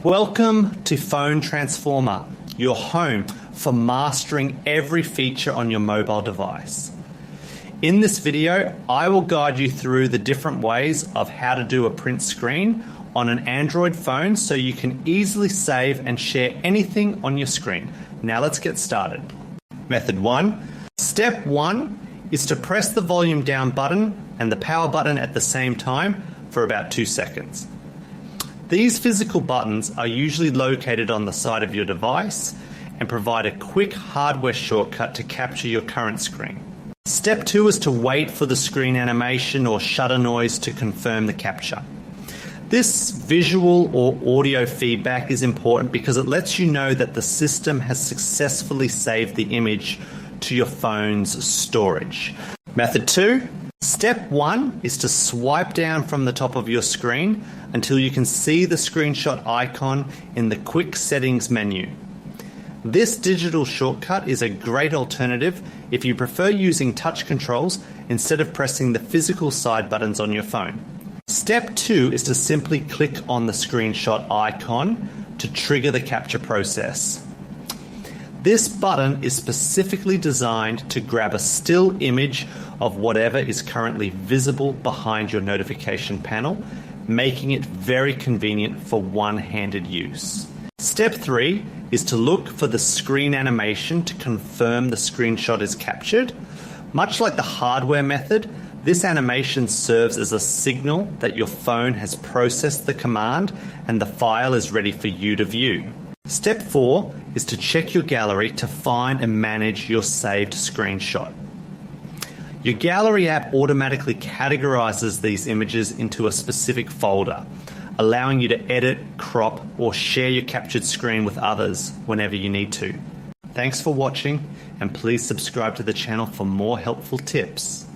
Welcome to Phone Transformer, your home for mastering every feature on your mobile device. In this video, I will guide you through the different ways of how to do a print screen on an Android phone so you can easily save and share anything on your screen. Now let's get started. Method 1. Step 1 is to press the volume down button and the power button at the same time for about 2 seconds. These physical buttons are usually located on the side of your device and provide a quick hardware shortcut to capture your current screen. Step 2 is to wait for the screen animation or shutter noise to confirm the capture. This visual or audio feedback is important because it lets you know that the system has successfully saved the image to your phone's storage. Method 2. Step 1 is to swipe down from the top of your screen until you can see the screenshot icon in the Quick Settings menu. This digital shortcut is a great alternative if you prefer using touch controls instead of pressing the physical side buttons on your phone. Step 2 is to simply click on the screenshot icon to trigger the capture process. This button is specifically designed to grab a still image of whatever is currently visible behind your notification panel, making it very convenient for one-handed use. Step 3 is to look for the screen animation to confirm the screenshot is captured. Much like the hardware method, this animation serves as a signal that your phone has processed the command and the file is ready for you to view. Step 4 is to check your gallery to find and manage your saved screenshot. Your gallery app automatically categorizes these images into a specific folder, allowing you to edit, crop, or share your captured screen with others whenever you need to. Thanks for watching, and please subscribe to the channel for more helpful tips.